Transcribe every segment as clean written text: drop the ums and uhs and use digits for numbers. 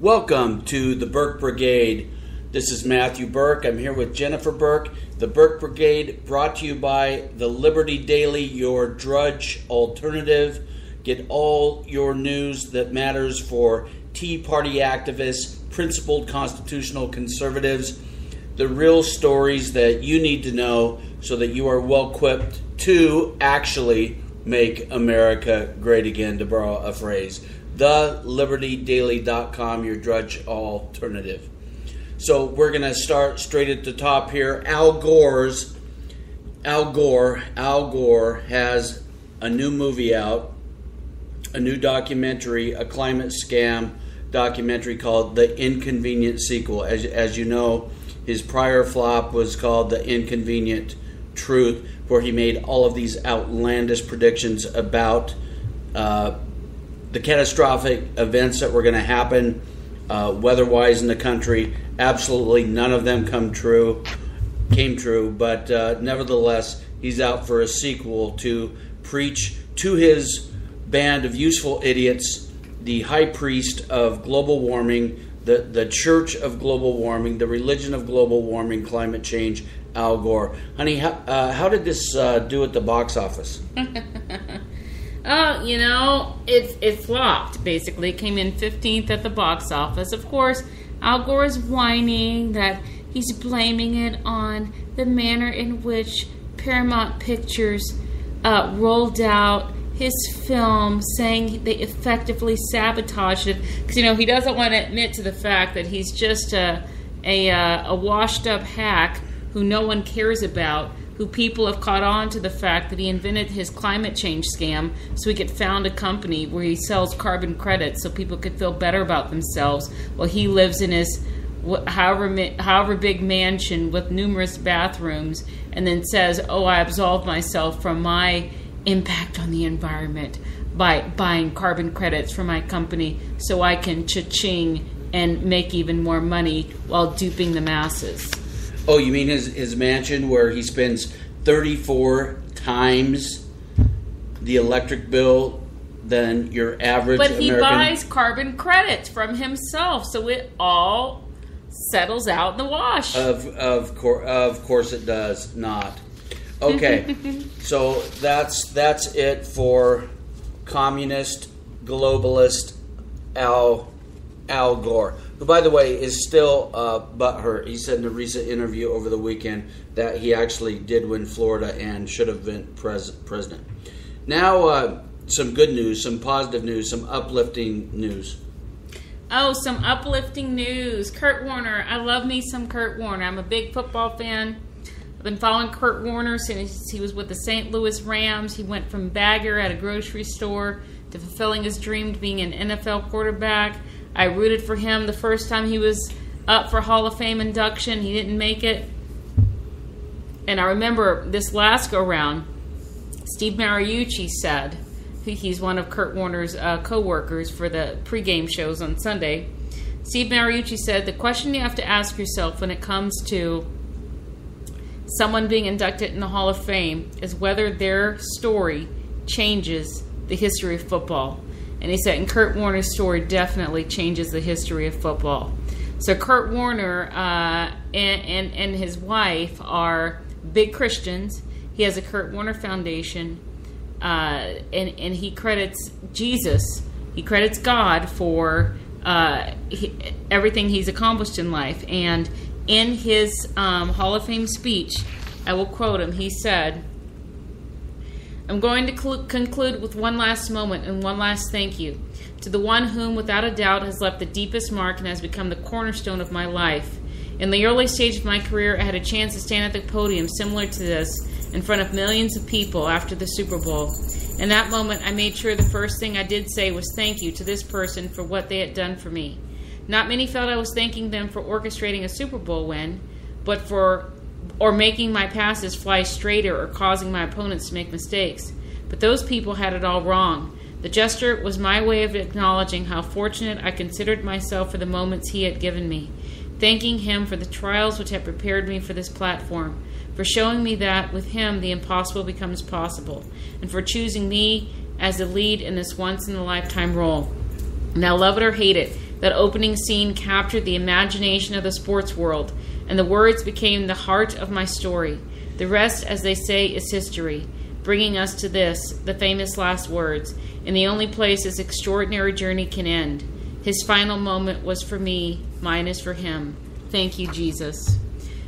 Welcome to the Burke Brigade. This is Matthew Burke. I'm here with Jennifer Burke. The Burke Brigade brought to you by the Liberty Daily, your drudge alternative. Get all your news that matters for Tea Party activists, principled constitutional conservatives, the real stories that you need to know so that you are well equipped to actually make America great again, to borrow a phrase. TheLibertyDaily.com, your drudge alternative. So we're going to start straight at the top here. Al Gore has a new movie out, a new documentary, a climate scam documentary called The Inconvenient Sequel. As you know, his prior flop was called The Inconvenient Truth, where he made all of these outlandish predictions about the catastrophic events that were going to happen weather-wise in the country. Absolutely none of them came true, but nevertheless, he's out for a sequel to preach to his band of useful idiots, the high priest of global warming, the church of global warming, the religion of global warming, climate change, Al Gore. Honey, how did this do at the box office? Oh, it flopped, basically. It came in 15th at the box office. Of course, Al Gore is whining that he's blaming it on the manner in which Paramount Pictures rolled out his film, saying they effectively sabotaged it. Because, he doesn't want to admit to the fact that he's just a washed-up hack who no one cares about, who people have caught on to the fact that he invented his climate change scam so he could found a company where he sells carbon credits so people could feel better about themselves while he lives in his however big mansion with numerous bathrooms, and then says, I absolved myself from my impact on the environment by buying carbon credits for my company so I can cha-ching and make even more money while duping the masses. Oh, you mean his mansion where he spends 34 times the electric bill than your average American? But he buys carbon credits from himself, so it all settles out in the wash. Of course it does not. Okay, so that's it for communist, globalist Al Gore, who, by the way, is still butthurt. He said in a recent interview over the weekend that he actually did win Florida and should have been president. Now, some good news, some positive news, some uplifting news. Oh, some uplifting news. Kurt Warner. I love me some Kurt Warner. I'm a big football fan. I've been following Kurt Warner since he was with the St. Louis Rams. He went from bagger at a grocery store to fulfilling his dream to being an NFL quarterback. I rooted for him the first time he was up for Hall of Fame induction. He didn't make it. And I remember this last go-round, Steve Mariucci said, he's one of Kurt Warner's co-workers for the pregame shows on Sunday. Steve Mariucci said, the question you have to ask yourself when it comes to someone being inducted in the Hall of Fame is whether their story changes the history of football. And he said, and Kurt Warner's story definitely changes the history of football. So Kurt Warner and his wife are big Christians. He has a Kurt Warner Foundation, and he credits Jesus. He credits God for everything he's accomplished in life. And in his Hall of Fame speech, I will quote him. He said, I'm going to conclude with one last moment and one last thank you to the one whom, without a doubt, has left the deepest mark and has become the cornerstone of my life. In the early stage of my career, I had a chance to stand at the podium similar to this in front of millions of people after the Super Bowl. In that moment, I made sure the first thing I did say was thank you to this person for what they had done for me. Not many felt I was thanking them for orchestrating a Super Bowl win, or making my passes fly straighter or causing my opponents to make mistakes. But those people had it all wrong. The gesture was my way of acknowledging how fortunate I considered myself for the moments he had given me, thanking him for the trials which had prepared me for this platform, for showing me that with him the impossible becomes possible, and for choosing me as the lead in this once-in-a-lifetime role. Now, love it or hate it, That opening scene captured the imagination of the sports world, and the words became the heart of my story. The rest, as they say, is history, bringing us to this, the famous last words, in the only place this extraordinary journey can end. His final moment was for me, mine is for him. Thank you, Jesus.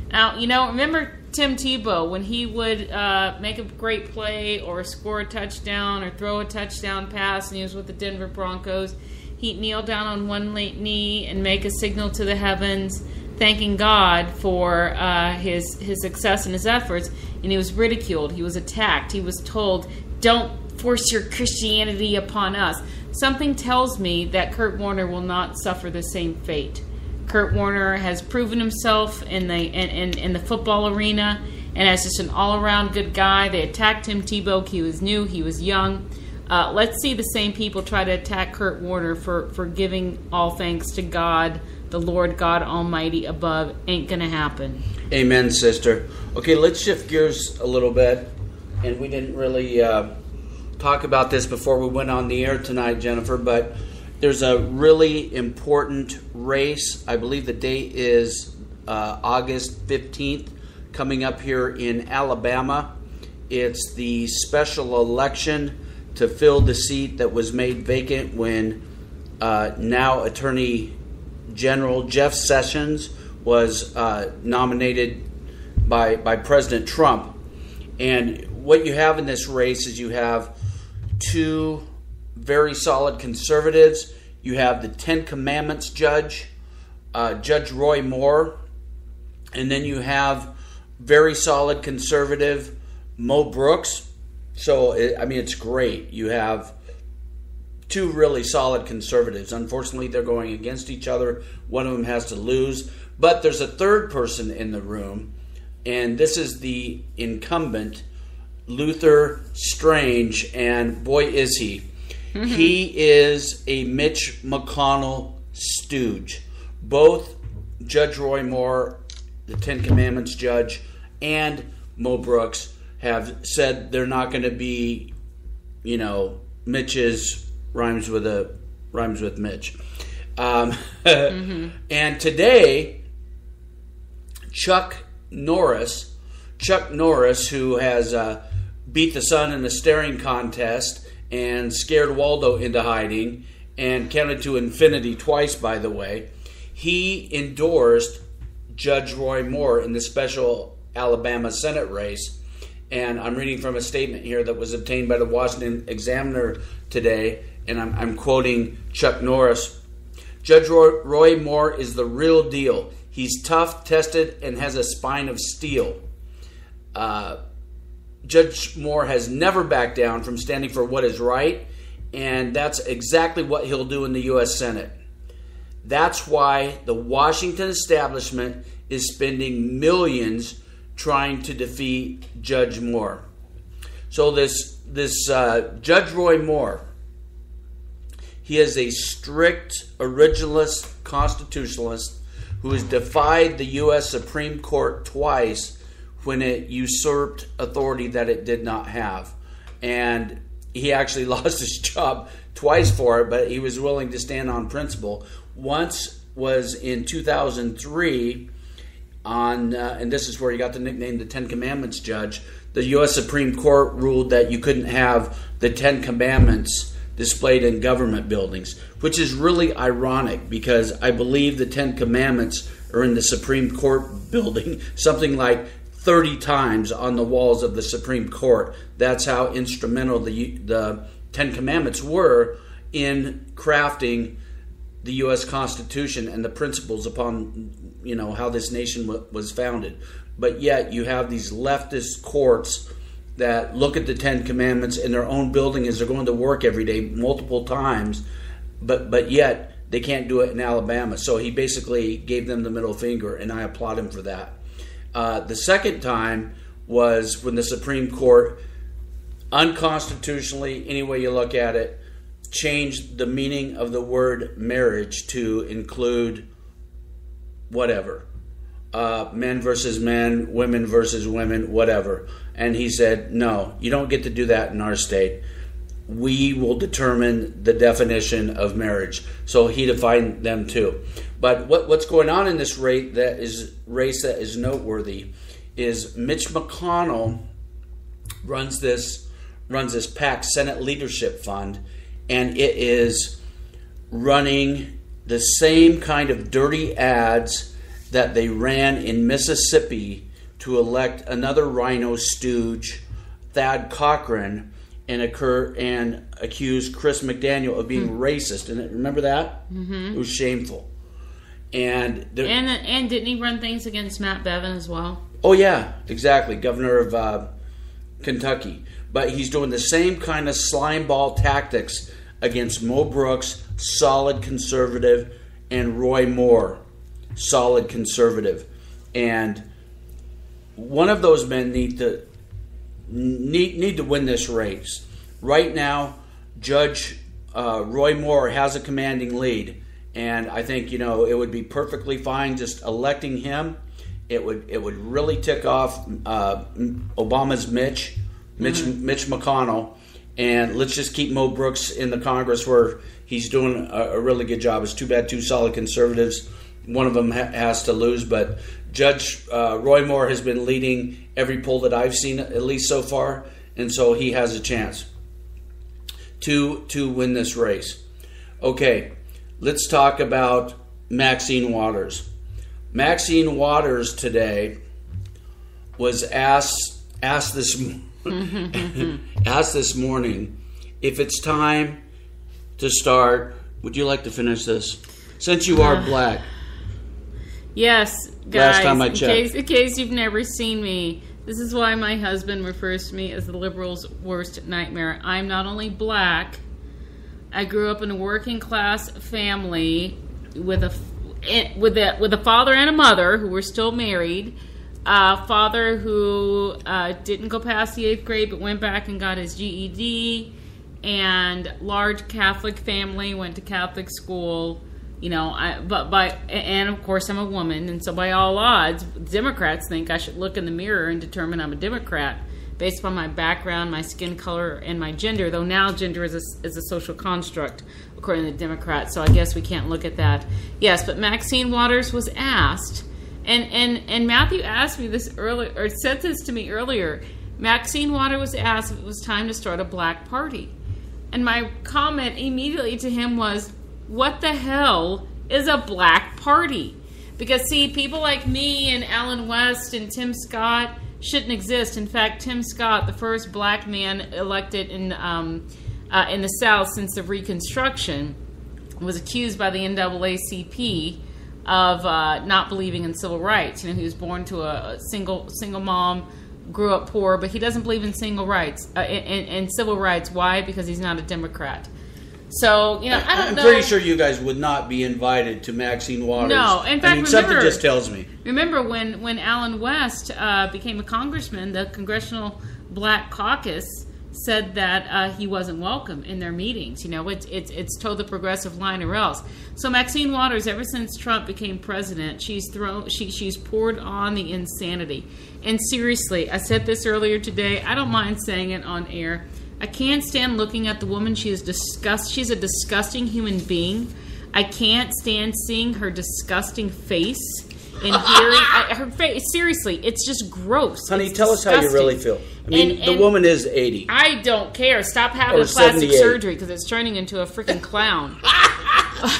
Now, remember Tim Tebow, when he would make a great play or score a touchdown or throw a touchdown pass, and he was with the Denver Broncos, he'd kneel down on one knee and make a signal to the heavens, thanking God for his success and his efforts, and he was ridiculed. He was attacked. He was told, don't force your Christianity upon us. Something tells me that Kurt Warner will not suffer the same fate. Kurt Warner has proven himself in the football arena and as just an all-around good guy. They attacked Tim Tebow. He was new. He was young. Let's see the same people try to attack Kurt Warner for giving all thanks to God, the Lord God Almighty above. Ain't going to happen. Amen, sister. Okay, let's shift gears a little bit. And we didn't really talk about this before we went on the air tonight, Jennifer, but there's a really important race. I believe the date is August 15th, coming up here in Alabama. It's the special election to fill the seat that was made vacant when now Attorney General Jeff Sessions was nominated by President Trump. And what you have in this race is you have two very solid conservatives. You have the Ten Commandments judge, Judge Roy Moore, and then you have very solid conservative Mo Brooks. So, it's great. You have two really solid conservatives. Unfortunately, they're going against each other. One of them has to lose. But there's a third person in the room, and this is the incumbent, Luther Strange, and boy is he. Mm-hmm. He is a Mitch McConnell stooge. Both Judge Roy Moore, the Ten Commandments judge, and Mo Brooks have said they're not going to be, Mitch's rhymes with Mitch. Mm-hmm. And today, Chuck Norris, who has beat the sun in the staring contest and scared Waldo into hiding and counted to infinity twice, by the way, he endorsed Judge Roy Moore in the special Alabama Senate race. And I'm reading from a statement here that was obtained by the Washington Examiner today, and I'm quoting Chuck Norris. Judge Roy Moore is the real deal. He's tough, tested, and has a spine of steel. Judge Moore has never backed down from standing for what is right, and that's exactly what he'll do in the U.S. Senate. That's why the Washington establishment is spending millions trying to defeat Judge Moore. So this Judge Roy Moore, he is a strict originalist constitutionalist who has defied the U.S. Supreme Court twice when it usurped authority that it did not have. And he actually lost his job twice for it, but he was willing to stand on principle. Once was in 2003 and this is where he got the nickname the Ten Commandments judge. The U.S. Supreme Court ruled that you couldn't have the Ten Commandments displayed in government buildings, which is really ironic because I believe the Ten Commandments are in the Supreme Court building something like 30 times on the walls of the Supreme Court. That's how instrumental the Ten Commandments were in crafting the U.S. Constitution and the principles upon, how this nation was founded. But yet you have these leftist courts that look at the Ten Commandments in their own building as they're going to work every day multiple times, but yet they can't do it in Alabama. So he basically gave them the middle finger, and I applaud him for that. The second time was when the Supreme Court, unconstitutionally, any way you look at it, changed the meaning of the word marriage to include whatever. Men versus men, women versus women, whatever. And he said, no, you don't get to do that in our state. we will determine the definition of marriage. So he defined them too. But what's going on in this race that is noteworthy is Mitch McConnell runs this PAC Senate Leadership Fund, and it is running the same kind of dirty ads that they ran in Mississippi to elect another rhino stooge, Thad Cochran, and accuse Chris McDaniel of being racist. And remember that? Mm-hmm. It was shameful. And didn't he run things against Matt Bevin as well? Oh yeah, exactly, governor of Kentucky. But he's doing the same kind of slime ball tactics against Mo Brooks, solid conservative, and Roy Moore, solid conservative. And one of those men need to win this race. Right now, Judge Roy Moore has a commanding lead, and I think it would be perfectly fine just electing him. It would really tick off Obama's Mitch McConnell, and let's just keep Mo Brooks in the Congress where he's doing a really good job. It's too bad two solid conservatives, one of them has to lose, but Judge Roy Moore has been leading every poll that I've seen, at least so far, and so he has a chance to win this race. Okay, let's talk about Maxine Waters. Maxine Waters today was asked this morning if it's time to start. Would you like to finish this? Since you are black. Yes, guys. Last time I checked. In case you've never seen me, this is why my husband refers to me as the liberals' worst nightmare. I'm not only black. I grew up in a working class family with a father and a mother who were still married. A father who didn't go past the 8th grade but went back and got his GED, and large Catholic family, went to Catholic school. And of course I'm a woman, and so by all odds, Democrats think I should look in the mirror and determine I'm a Democrat based upon my background, my skin color, and my gender. Though now gender is a social construct according to the Democrats, so I guess we can't look at that. Yes, but Maxine Waters was asked, and Matthew asked me this earlier, or said this to me earlier. Maxine Waters was asked if it was time to start a black party, and my comment immediately to him was, what the hell is a black party? Because, see, people like me and Alan West and Tim Scott shouldn't exist. In fact, Tim Scott, the first black man elected in the South since the Reconstruction, was accused by the NAACP of not believing in civil rights. He was born to a single mom, grew up poor, but he doesn't believe in civil rights. Why? Because he's not a Democrat. So, I don't know. I'm pretty sure you guys would not be invited to Maxine Waters. No, in fact, something just tells me. Remember when Alan West became a congressman, the Congressional Black Caucus said that he wasn't welcome in their meetings. It's towed the progressive line or else. So Maxine Waters, ever since Trump became president, she's poured on the insanity. And seriously, I said this earlier today. I don't mind saying it on air. I can't stand looking at the woman. She's a disgusting human being. I can't stand seeing her disgusting face and hearing her face. Seriously, it's just gross. Honey, tell us how you really feel. I mean, the woman is 80. I don't care. Stop having plastic surgery because it's turning into a freaking clown.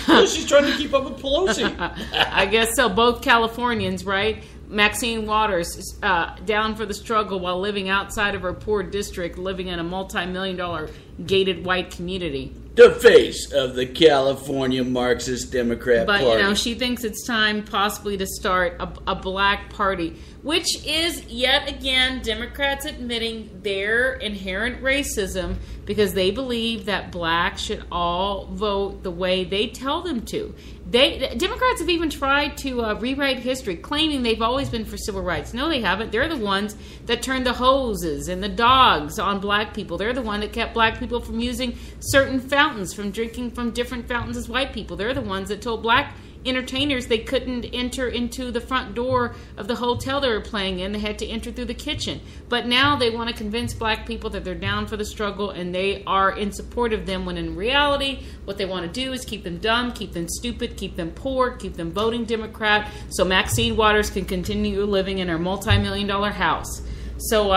Well, she's trying to keep up with Pelosi. I guess so. Both Californians, right? Maxine Waters down for the struggle while living outside of her poor district, living in a multi-million-dollar gated white community. The face of the California Marxist Democrat Party. But, she thinks it's time possibly to start a black party, which is, yet again, Democrats admitting their inherent racism because they believe that blacks should all vote the way they tell them to. Democrats have even tried to rewrite history, claiming they've always been for civil rights. No, they haven't. They're the ones that turned the hoses and the dogs on black people. They're the one that kept black people from using certain fountains fountains, from drinking from different fountains as white people. They're the ones that told black entertainers they couldn't enter into the front door of the hotel they were playing in. They had to enter through the kitchen. But now they want to convince black people that they're down for the struggle and they are in support of them, when in reality what they want to do is keep them dumb, keep them stupid, keep them poor, keep them voting Democrat so Maxine Waters can continue living in her multi-million-dollar house. So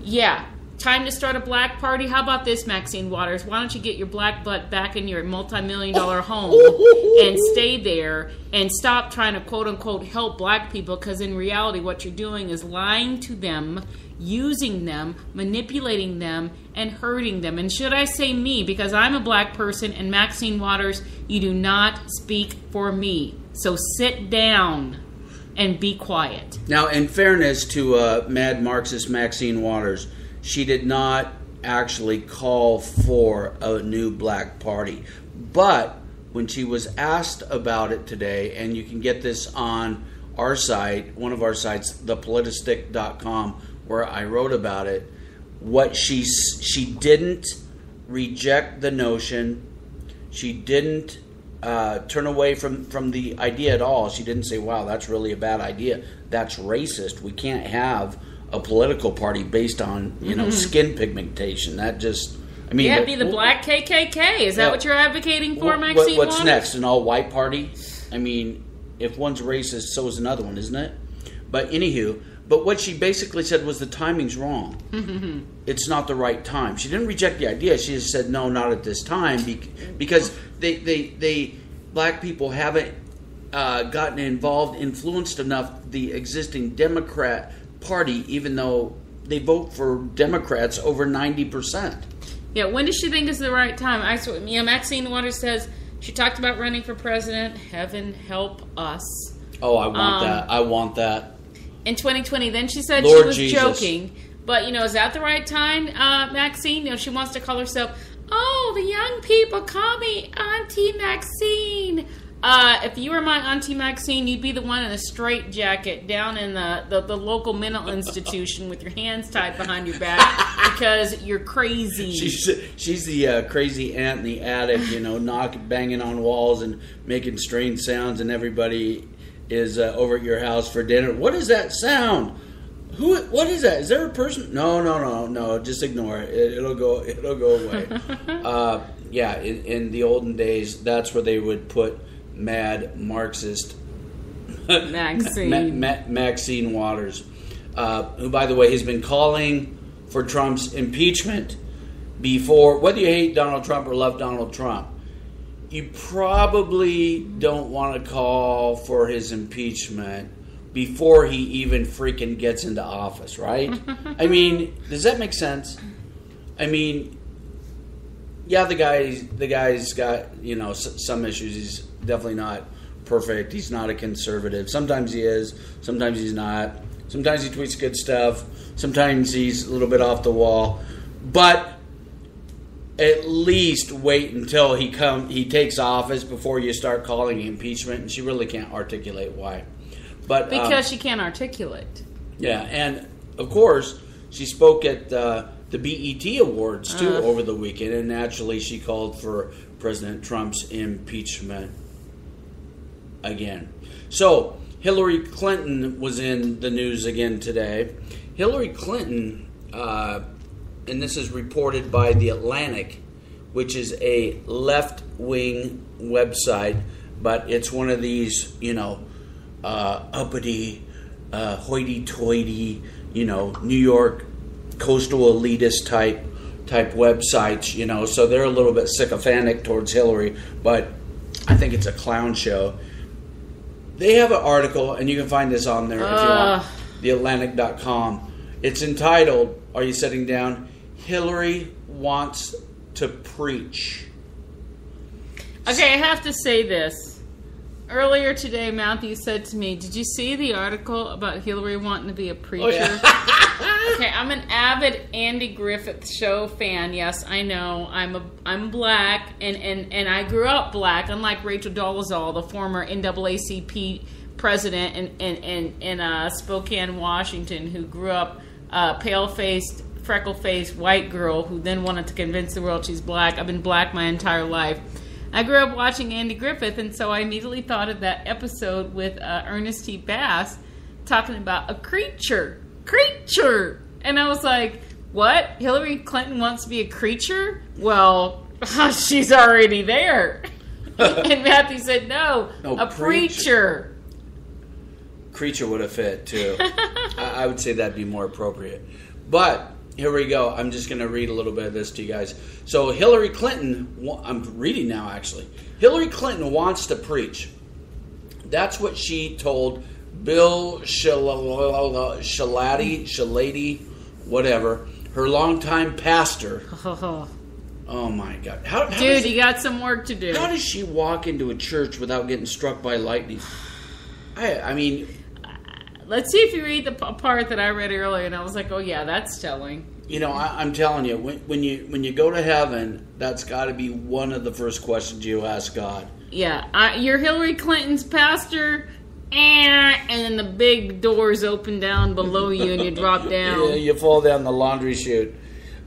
yeah, time to start a black party. How about this, Maxine Waters? Why don't you get your black butt back in your multi-million-dollar home and stay there and stop trying to quote-unquote help black people, because in reality what you're doing is lying to them, using them, manipulating them, and hurting them. And should I say me, because I'm a black person, and Maxine Waters, you do not speak for me. So sit down and be quiet. Now, in fairness to mad Marxist Maxine Waters, she did not actually call for a new black party. But when she was asked about it today, and you can get this on our site, one of our sites, thepolitistic.com, where I wrote about it, what she didn't reject the notion. She didn't turn away from the idea at all. She didn't say, wow, that's really a bad idea. That's racist. We can't have a political party based on, skin pigmentation. That just, I mean... Yeah, it'd be the black KKK. Is that what you're advocating for, Maxine What's Waters? next? An all-white party? I mean, if one's racist, so is another one, isn't it? But anywho, but what she basically said was the timing's wrong. It's not the right time. She didn't reject the idea. She just said, no, not at this time, because they black people haven't gotten involved, influenced enough the existing Democrat Party, even though they vote for Democrats over 90%. Yeah, when does she think is the right time? Maxine Waters says she talked about running for president. Heaven help us. Oh, I want that. I want that. In 2020. Then she said Lord she was Jesus. joking. But, is that the right time, Maxine? She wants to call herself, the young people call me Auntie Maxine. If you were my Auntie Maxine, you'd be the one in a straitjacket down in the local mental institution with your hands tied behind your back because you're crazy. She's the crazy aunt in the attic, banging on walls and making strange sounds, and everybody is over at your house for dinner. What is that sound? What is that? Is there a person? No. Just ignore it. It'll go away. In the olden days, that's where they would put mad Marxist Maxine Waters, who, by the way, has been calling for Trump's impeachment before. Whether you hate Donald Trump or love Donald Trump, you probably don't want to call for his impeachment before he even freaking gets into office, right? I mean, does that make sense? I mean, yeah, the guy's got, some issues. He's definitely not perfect. He's not a conservative. Sometimes he is. Sometimes he's not. Sometimes he tweets good stuff. Sometimes he's a little bit off the wall. But at least wait until he takes office before you start calling it impeachment. And she really can't articulate why. But because she can't articulate. Yeah, and of course she spoke at the BET Awards too over the weekend, and naturally she called for President Trump's impeachment again. So Hillary Clinton was in the news again today. Hillary Clinton, and this is reported by The Atlantic, which is a left-wing website, but it's one of these, uppity, hoity-toity, New York coastal elitist type websites, so they're a little bit sycophantic towards Hillary, but I think it's a clown show. They have an article, and you can find this on there if you want, theatlantic.com. It's entitled, are you sitting down? Hillary wants to preach. Okay, I have to say this. Earlier today, Matthew said to me, did you see the article about Hillary wanting to be a preacher? Oh, yeah. Okay, I'm an avid Andy Griffith Show fan. Yes, I know. I'm black, and I grew up black, unlike Rachel Dolezal, the former NAACP president in Spokane, Washington, who grew up pale-faced, freckle-faced white girl who then wanted to convince the world she's black. I've been black my entire life. I grew up watching Andy Griffith, and so I immediately thought of that episode with Ernest T. Bass talking about a creature. And I was like, what? Hillary Clinton wants to be a creature? Well, she's already there. And Matthew said, no, a preacher. Creature would have fit, too. I would say that'd be more appropriate. But here we go. I'm just going to read a little bit of this to you guys. So Hillary Clinton, I'm reading now actually. Hillary Clinton wants to preach. That's what she told Bill Shalady, whatever, her longtime pastor. Oh my God. Dude, you got some work to do. How does she walk into a church without getting struck by lightning? I mean... Let's see if you read the part that I read earlier, and I was like, "Oh yeah, that's telling." You know, I'm telling you, when you go to heaven, that's got to be one of the first questions you ask God. Yeah, you're Hillary Clinton's pastor, and then the big doors open down below you, and you drop down. Yeah, you fall down the laundry chute.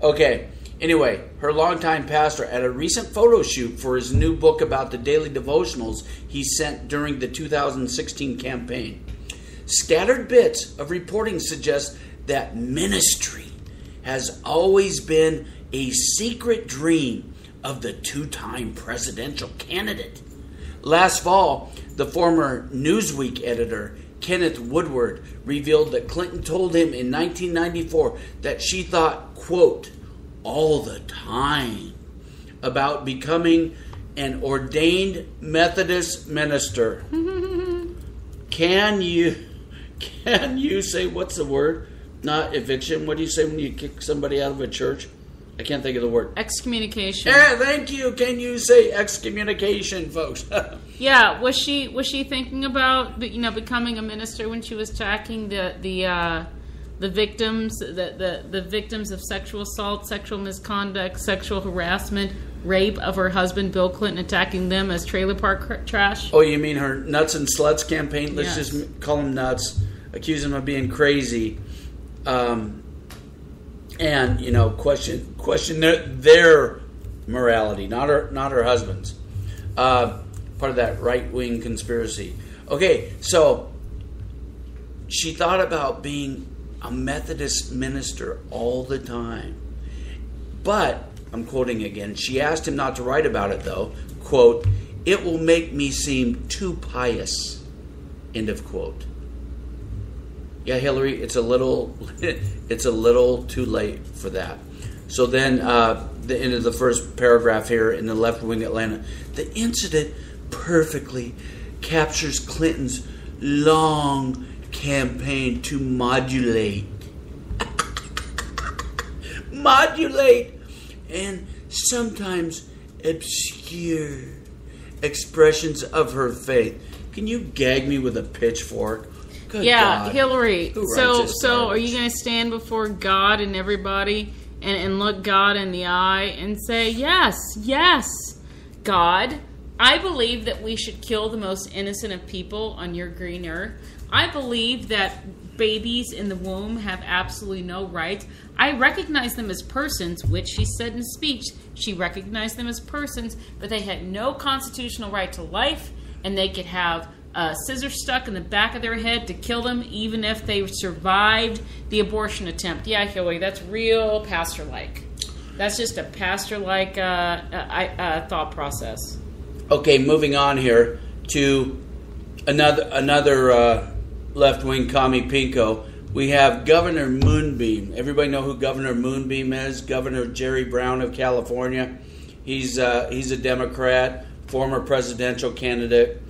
Okay. Anyway, her longtime pastor at a recent photo shoot for his new book about the daily devotionals he sent during the 2016 campaign. Scattered bits of reporting suggest that ministry has always been a secret dream of the two-time presidential candidate. Last fall, the former Newsweek editor, Kenneth Woodward, revealed that Clinton told him in 1994 that she thought, quote, all the time about becoming an ordained Methodist minister. Can you say, what's the word? Not eviction. What do you say when you kick somebody out of a church? I can't think of the word. Excommunication. Yeah, thank you. Can you say excommunication, folks? Yeah, was she thinking about becoming a minister when she was attacking the victims, the victims of sexual assault, sexual misconduct, sexual harassment, rape of her husband Bill Clinton, attacking them as trailer park trash? Oh, you mean her nuts and sluts campaign? Let's Yes. just call them nuts, accuse them of being crazy, and question their morality, not her husband's. Part of that right-wing conspiracy. Okay, so she thought about being a Methodist minister all the time. But, I'm quoting again, she asked him not to write about it though. Quote, it will make me seem too pious. End of quote. Yeah, Hillary, it's a little too late for that. So then, the end of the first paragraph here in the left-wing Atlanta. The incident perfectly captures Clinton's long campaign to modulate and sometimes obscure expressions of her faith. Can you gag me with a pitchfork? Good God. Hillary. Who So are you going to stand before God and everybody and look God in the eye and say, yes, God, I believe that we should kill the most innocent of people on your green earth. I believe that babies in the womb have absolutely no rights. I recognize them as persons, which she said in speech. She recognized them as persons, but they had no constitutional right to life, and they could have scissors stuck in the back of their head to kill them, even if they survived the abortion attempt. Yeah, Hillary, that's real pastor-like. That's just a pastor-like thought process. Okay, moving on here to another left-wing commie pinko. We have Governor Moonbeam. Everybody know who Governor Moonbeam is? Governor Jerry Brown of California. He's a Democrat, former presidential candidate.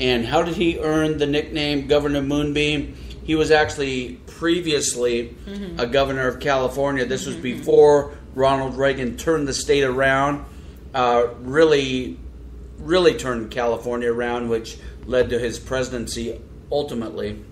And how did he earn the nickname Governor Moonbeam? He was actually previously a governor of California. This was before Ronald Reagan turned the state around, really turned California around, which led to his presidency ultimately.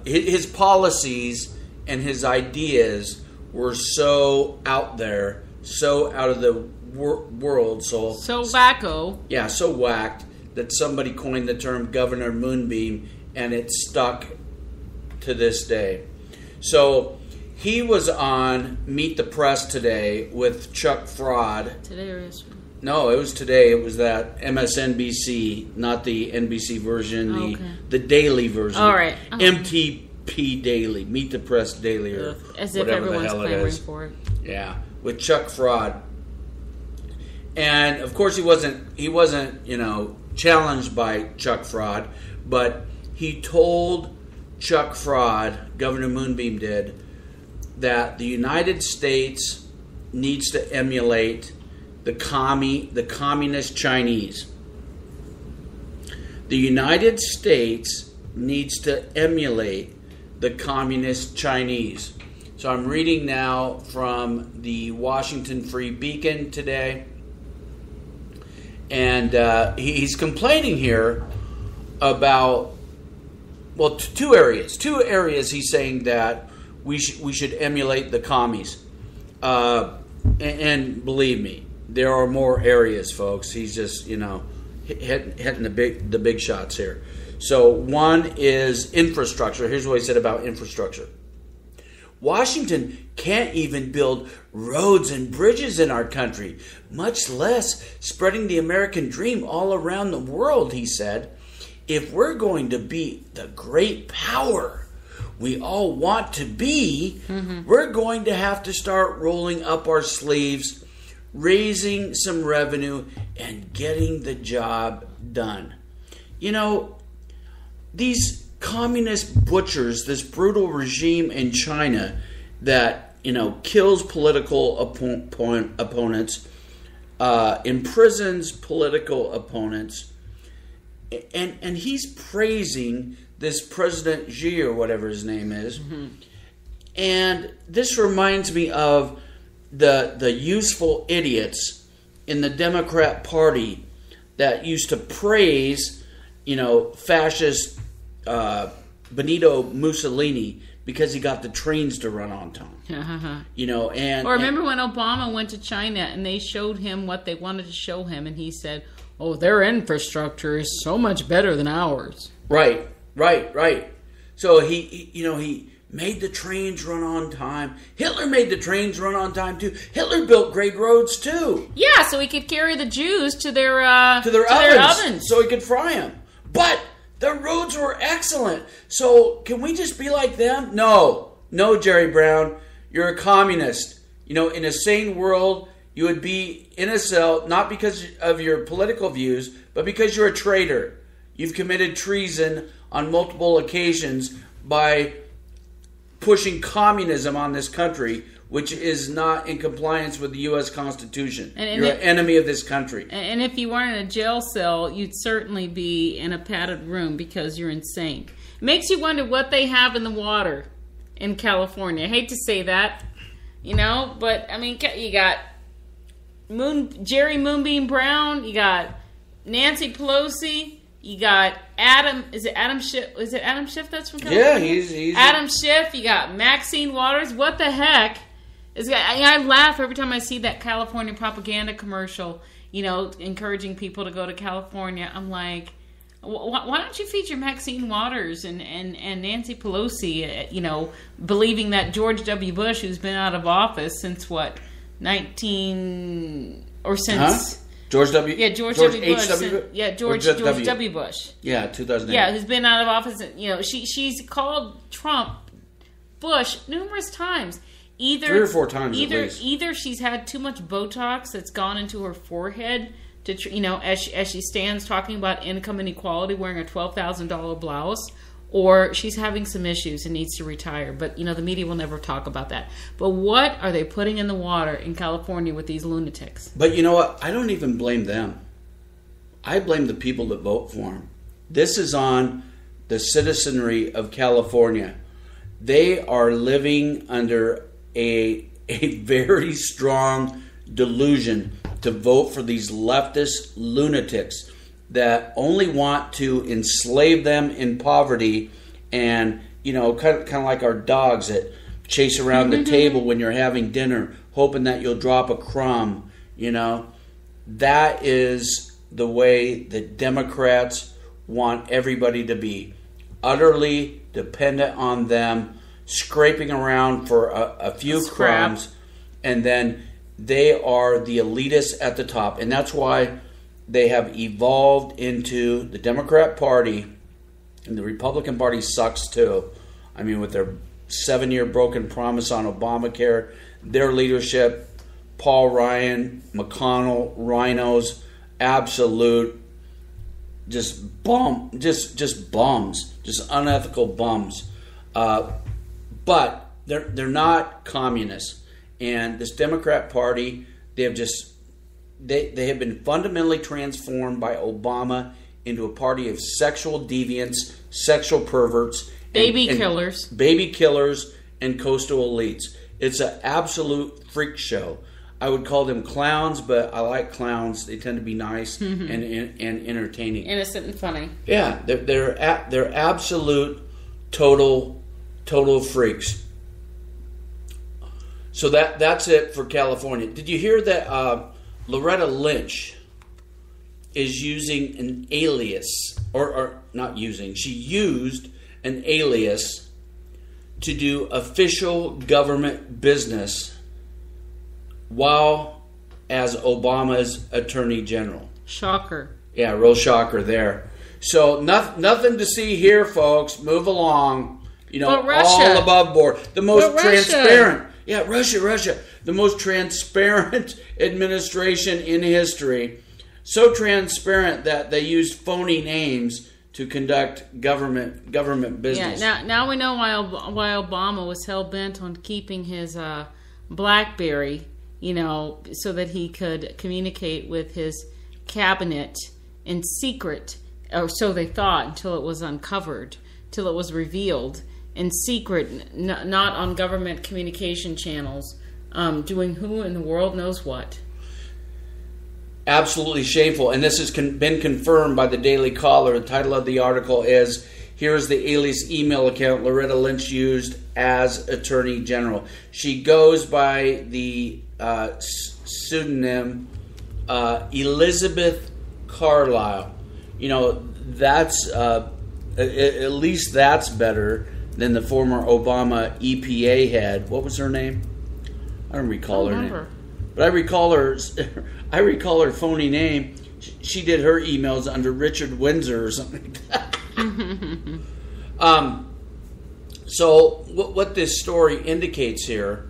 His policies and his ideas were so out there, so out of the world, so wacko. Yeah, so whacked that somebody coined the term Governor Moonbeam, and it stuck to this day. So he was on Meet the Press today with Chuck Fraud. Today or yesterday? No, it was today. It was that MSNBC, not the NBC version, the daily version. All right. MTP Daily, Meet the Press Daily, or as if whatever everyone's the hell it clamoring is. for it. Yeah, with Chuck Fraud. And of course he wasn't, challenged by Chuck Fraud, but he told Chuck Fraud, Governor Moonbeam did, that the United States needs to emulate the communist Chinese. The United States needs to emulate the communist Chinese. So I'm reading now from the Washington Free Beacon today. And he's complaining here about, two areas. Two areas he's saying that we should emulate the commies. And believe me, there are more areas, folks. He's just, hitting the big shots here. So one is infrastructure. Here's what he said about infrastructure. Washington can't even build roads and bridges in our country, much less spreading the American dream all around the world, he said. If we're going to be the great power we all want to be, we're going to have to start rolling up our sleeves, raising some revenue, and getting the job done. These communist butchers, this brutal regime in China that, kills political opponents, imprisons political opponents, and he's praising this President Xi or whatever his name is. And this reminds me of the useful idiots in the Democrat Party that used to praise, fascist Benito Mussolini because he got the trains to run on time. Or remember when Obama went to China and they showed him what they wanted to show him, and he said, "Oh, their infrastructure is so much better than ours." Right. So he made the trains run on time. Hitler made the trains run on time too. Hitler built great roads too. Yeah, so he could carry the Jews to their ovens, so he could fry them. But the roads were excellent. So can we just be like them? No, Jerry Brown, you're a communist. In a sane world, you would be in a cell not because of your political views, but because you're a traitor. You've committed treason on multiple occasions by pushing communism on this country, which is not in compliance with the U.S. Constitution. You're an enemy of this country. And if you weren't in a jail cell, you'd certainly be in a padded room because you're insane. It makes you wonder what they have in the water in California. I hate to say that, but I mean, you got Jerry Moonbeam Brown, you got Nancy Pelosi, you got Adam. Is it Adam Schiff? Is it Adam Schiff that's from California? Yeah, he's Adam Schiff. You got Maxine Waters. What the heck? I laugh every time I see that California propaganda commercial, encouraging people to go to California. I'm like, why don't you feature Maxine Waters and Nancy Pelosi, believing that George W. Bush, who's been out of office since George W. Yeah, George W. Bush. George W. Bush. Yeah, 2008. Yeah, who's been out of office. She's called Trump Bush numerous times. 3 or 4 times at least. Either she's had too much Botox that's gone into her forehead to as she stands talking about income inequality, wearing a $12,000 blouse, or she's having some issues and needs to retire. But the media will never talk about that. But what are they putting in the water in California with these lunatics? But you know what? I don't even blame them. I blame the people that vote for them. This is on the citizenry of California. They are living under a very strong delusion to vote for these leftist lunatics that only want to enslave them in poverty and, kind of like our dogs that chase around the table when you're having dinner, hoping that you'll drop a crumb, That is the way that Democrats want everybody to be. Utterly dependent on them scraping around for a few crumbs, and then they are the elitists at the top. And that's why they have evolved into the Democrat Party, and the Republican Party sucks too. I mean, with their 7-year broken promise on Obamacare, their leadership, Paul Ryan, McConnell, rhinos, absolute just bums, just unethical bums. But they're not communists. And this Democrat Party, they have been fundamentally transformed by Obama into a party of sexual deviants, sexual perverts, baby killers, and coastal elites. It's an absolute freak show. I would call them clowns, but I like clowns. They tend to be nice and entertaining, innocent and funny. Yeah, they're absolute total freaks. So that's it for California. Did you hear that Loretta Lynch is using an alias, or not using? She used an alias to do official government business while as Obama's Attorney General. Shocker. Yeah, real shocker there. So nothing to see here, folks. Move along. You know, all above board. The most transparent. Yeah, Russia. The most transparent administration in history. So transparent that they used phony names to conduct government business. Yeah, now we know why Obama was hell-bent on keeping his BlackBerry, you know, so that he could communicate with his cabinet in secret, or so they thought, until it was uncovered, till it was revealed in secret, not on government communication channels, doing who in the world knows what. Absolutely shameful. And this has been confirmed by the Daily Caller. The title of the article is, "Here's the alias email account Loretta Lynch used as Attorney General." She goes by the pseudonym Elizabeth Carlisle. You know, that's at least that's better than the former Obama EPA head. What was her name? I don't recall her name. But I recall her phony name. She did her emails under Richard Windsor or something like that. So what this story indicates here,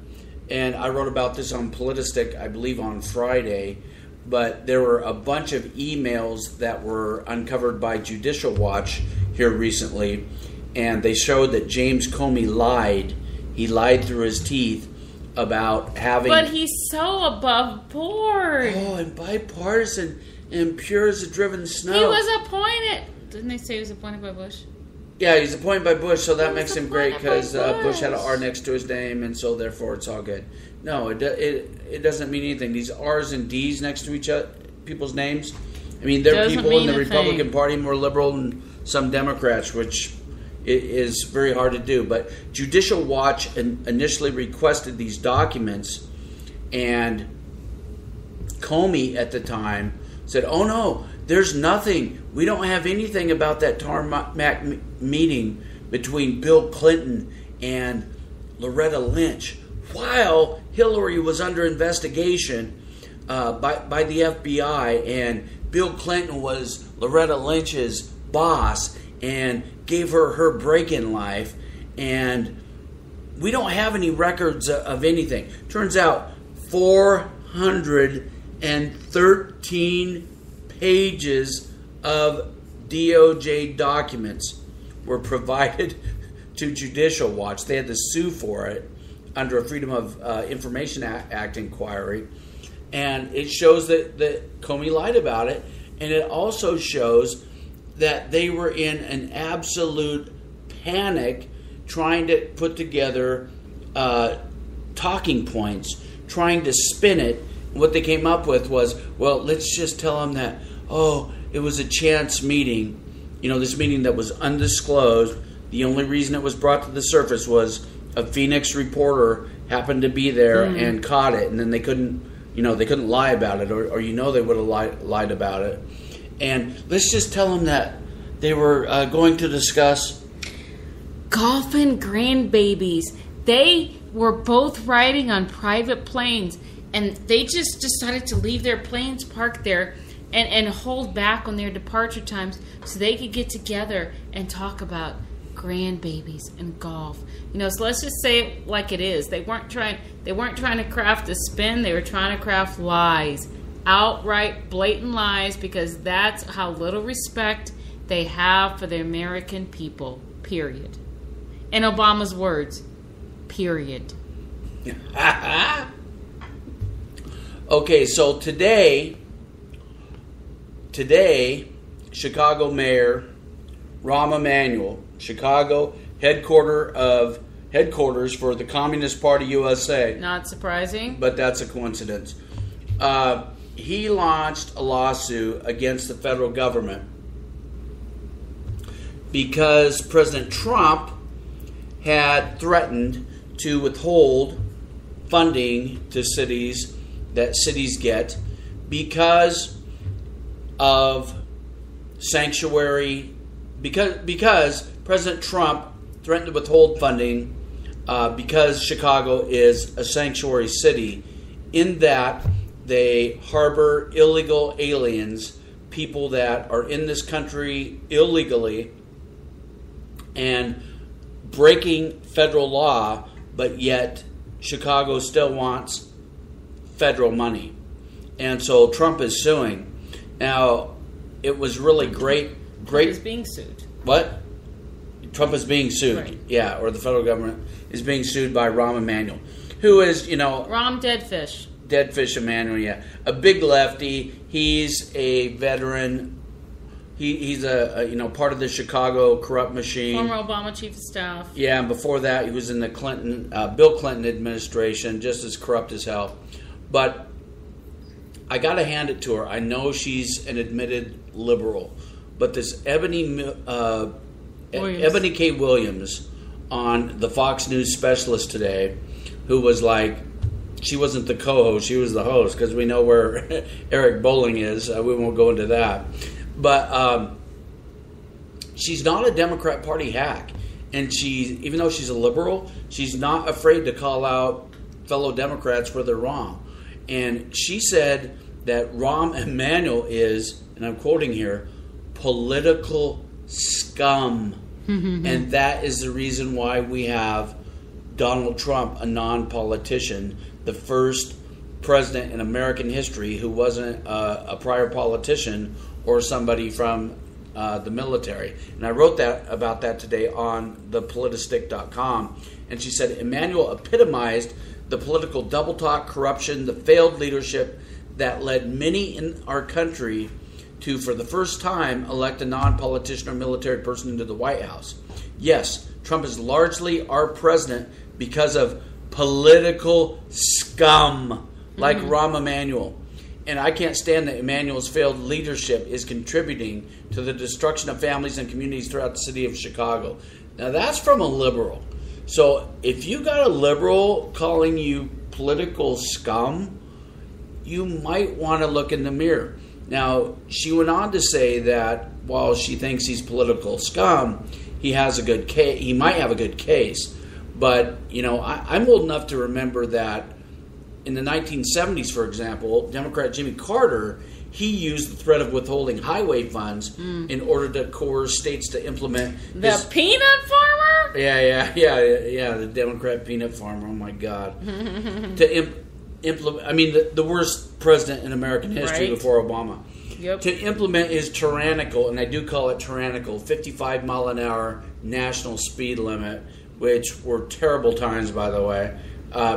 and I wrote about this on Politistic, I believe on Friday, but there were a bunch of emails that were uncovered by Judicial Watch here recently, and they showed that James Comey lied. He lied through his teeth about having... But he's so above board. Oh, and bipartisan and pure as a driven snow. He was appointed. Didn't they say he was appointed by Bush? Yeah, he's appointed by Bush, so that makes him great because Bush had an R next to his name, and so therefore it's all good. No, it doesn't mean anything. These R's and D's next to each other, people's names. I mean, there are people in the Republican Party more liberal than some Democrats, which is very hard to do. But Judicial Watch initially requested these documents, and Comey at the time said, "Oh no, there's nothing. We don't have anything about that tarmac meeting between Bill Clinton and Loretta Lynch," while Hillary was under investigation by the FBI, and Bill Clinton was Loretta Lynch's boss and gave her break in life, and we don't have any records of anything. Turns out 413 pages of DOJ documents were provided to Judicial Watch. They had to sue for it under a Freedom of Information Act inquiry, and it shows that Comey lied about it, and it also shows that they were in an absolute panic trying to put together talking points, trying to spin it. What they came up with was, well, let's just tell them that, oh, it was a chance meeting. You know, this meeting that was undisclosed. The only reason it was brought to the surface was a Phoenix reporter happened to be there and caught it, and then they couldn't lie about it, or they would have lied about it. And let's just tell them that they were going to discuss golfing grandbabies. They were both riding on private planes, and they just decided to leave their planes parked there and hold back on their departure times so they could get together and talk about grandbabies and golf. So let's just say it like it is. They weren't trying to craft a spin. They were trying to craft lies. Outright blatant lies, because that's how little respect they have for the American people. Period. In Obama's words, period. Okay, so today, Chicago Mayor Rahm Emanuel, Chicago headquarters for the Communist Party USA. Not surprising. But that's a coincidence. He launched a lawsuit against the federal government because President Trump had threatened to withhold funding to cities that cities get because of sanctuary, because President Trump threatened to withhold funding because Chicago is a sanctuary city, in that they harbor illegal aliens, people that are in this country illegally and breaking federal law, but yet Chicago still wants federal money. And so Trump is suing. Now, it was really great. Trump is being sued. What? Trump is being sued. Right. Yeah, or the federal government is being sued by Rahm Emanuel, who is, Rahm Deadfish. Deadfish Emanuel, yeah. A big lefty. He's a veteran. He's a part of the Chicago corrupt machine. Former Obama chief of staff. Yeah, and before that, he was in the Bill Clinton administration, just as corrupt as hell. But I got to hand it to her. I know she's an admitted liberal, but this Ebony K. Williams on the Fox News specialist today, who was like, she wasn't the co-host, she was the host, because we know where Eric Bolling is. We won't go into that. But she's not a Democrat Party hack. And even though she's a liberal, she's not afraid to call out fellow Democrats where they're wrong. And she said that Rahm Emanuel is, and I'm quoting here, political scum. And that is the reason why we have Donald Trump, a non-politician, the first president in American history who wasn't a prior politician or somebody from the military. And I wrote about that today on thepolitistic.com. And she said Emanuel epitomized the political double talk, corruption, the failed leadership that led many in our country to, for the first time, elect a non-politician or military person into the White House. Yes, Trump is largely our president because of political scum like Rahm Emanuel. And I can't stand that Emanuel's failed leadership is contributing to the destruction of families and communities throughout the city of Chicago. Now, that's from a liberal. So if you got a liberal calling you political scum, you might want to look in the mirror. Now, she went on to say that while she thinks he's political scum, he has a good case. He might have a good case. But, I'm old enough to remember that in the 1970s, for example, Democrat Jimmy Carter, he used the threat of withholding highway funds in order to coerce states to implement the peanut farmer? Yeah, the Democrat peanut farmer. Oh, my God. To implement, the worst president in American history before Obama. Yep. To implement his tyrannical, and I do call it tyrannical, 55 mile an hour national speed limit, which were terrible times, by the way,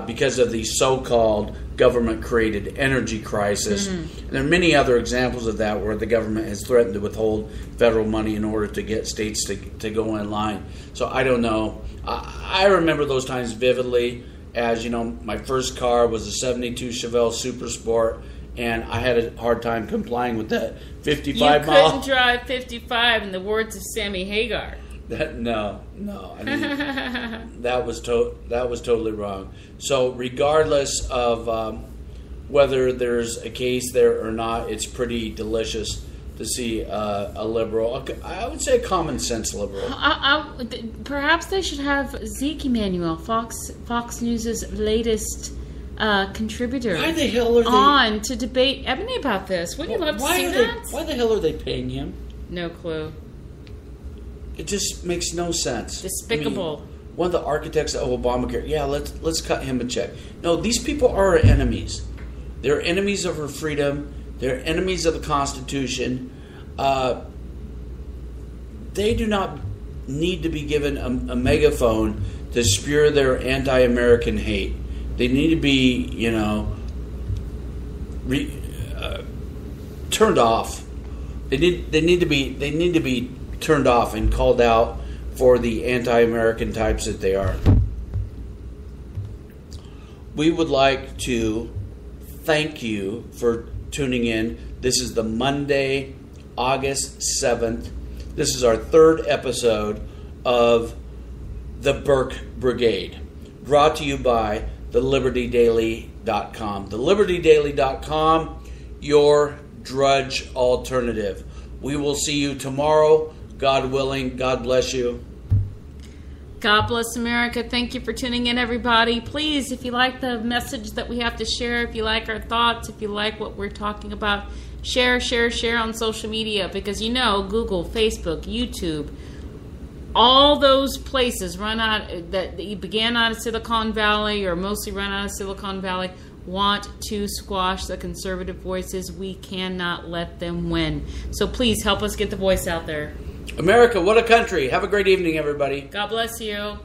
because of the so-called government-created energy crisis. And there are many other examples of that where the government has threatened to withhold federal money in order to get states to go in line. So I don't know. I remember those times vividly. As you know, my first car was a 72 Chevelle Super Sport, and I had a hard time complying with that 55 mile. You couldn't drive 55, in the words of Sammy Hagar. No. I mean, that was totally wrong. So regardless of whether there's a case there or not, it's pretty delicious to see a liberal. I would say a common sense liberal. Perhaps they should have Zeke Emanuel, Fox News' latest contributor. Why the hell are they on to debate Ebony about this? Wouldn't you love to see that? Why the hell are they paying him? No clue. It just makes no sense. Despicable. I mean, one of the architects of Obamacare. Yeah, let's cut him a check. No, these people are our enemies. They're enemies of our freedom. They're enemies of the Constitution. They do not need to be given a megaphone to spew their anti-American hate. They need to be, turned off. They need to be turned off and called out for the anti-American types that they are. We would like to thank you for tuning in. This is the Monday, August 7th. This is our third episode of the Burke Brigade, brought to you by thelibertydaily.com. Thelibertydaily.com, your drudge alternative. We will see you tomorrow, God willing. God bless you. God bless America. Thank you for tuning in, everybody. Please, if you like the message that we have to share, if you like our thoughts, if you like what we're talking about, share on social media, because Google, Facebook, YouTube, all those places that began out of Silicon Valley, or mostly run out of Silicon Valley, want to squash the conservative voices. We cannot let them win. So please help us get the voice out there. America, what a country. Have a great evening, everybody. God bless you.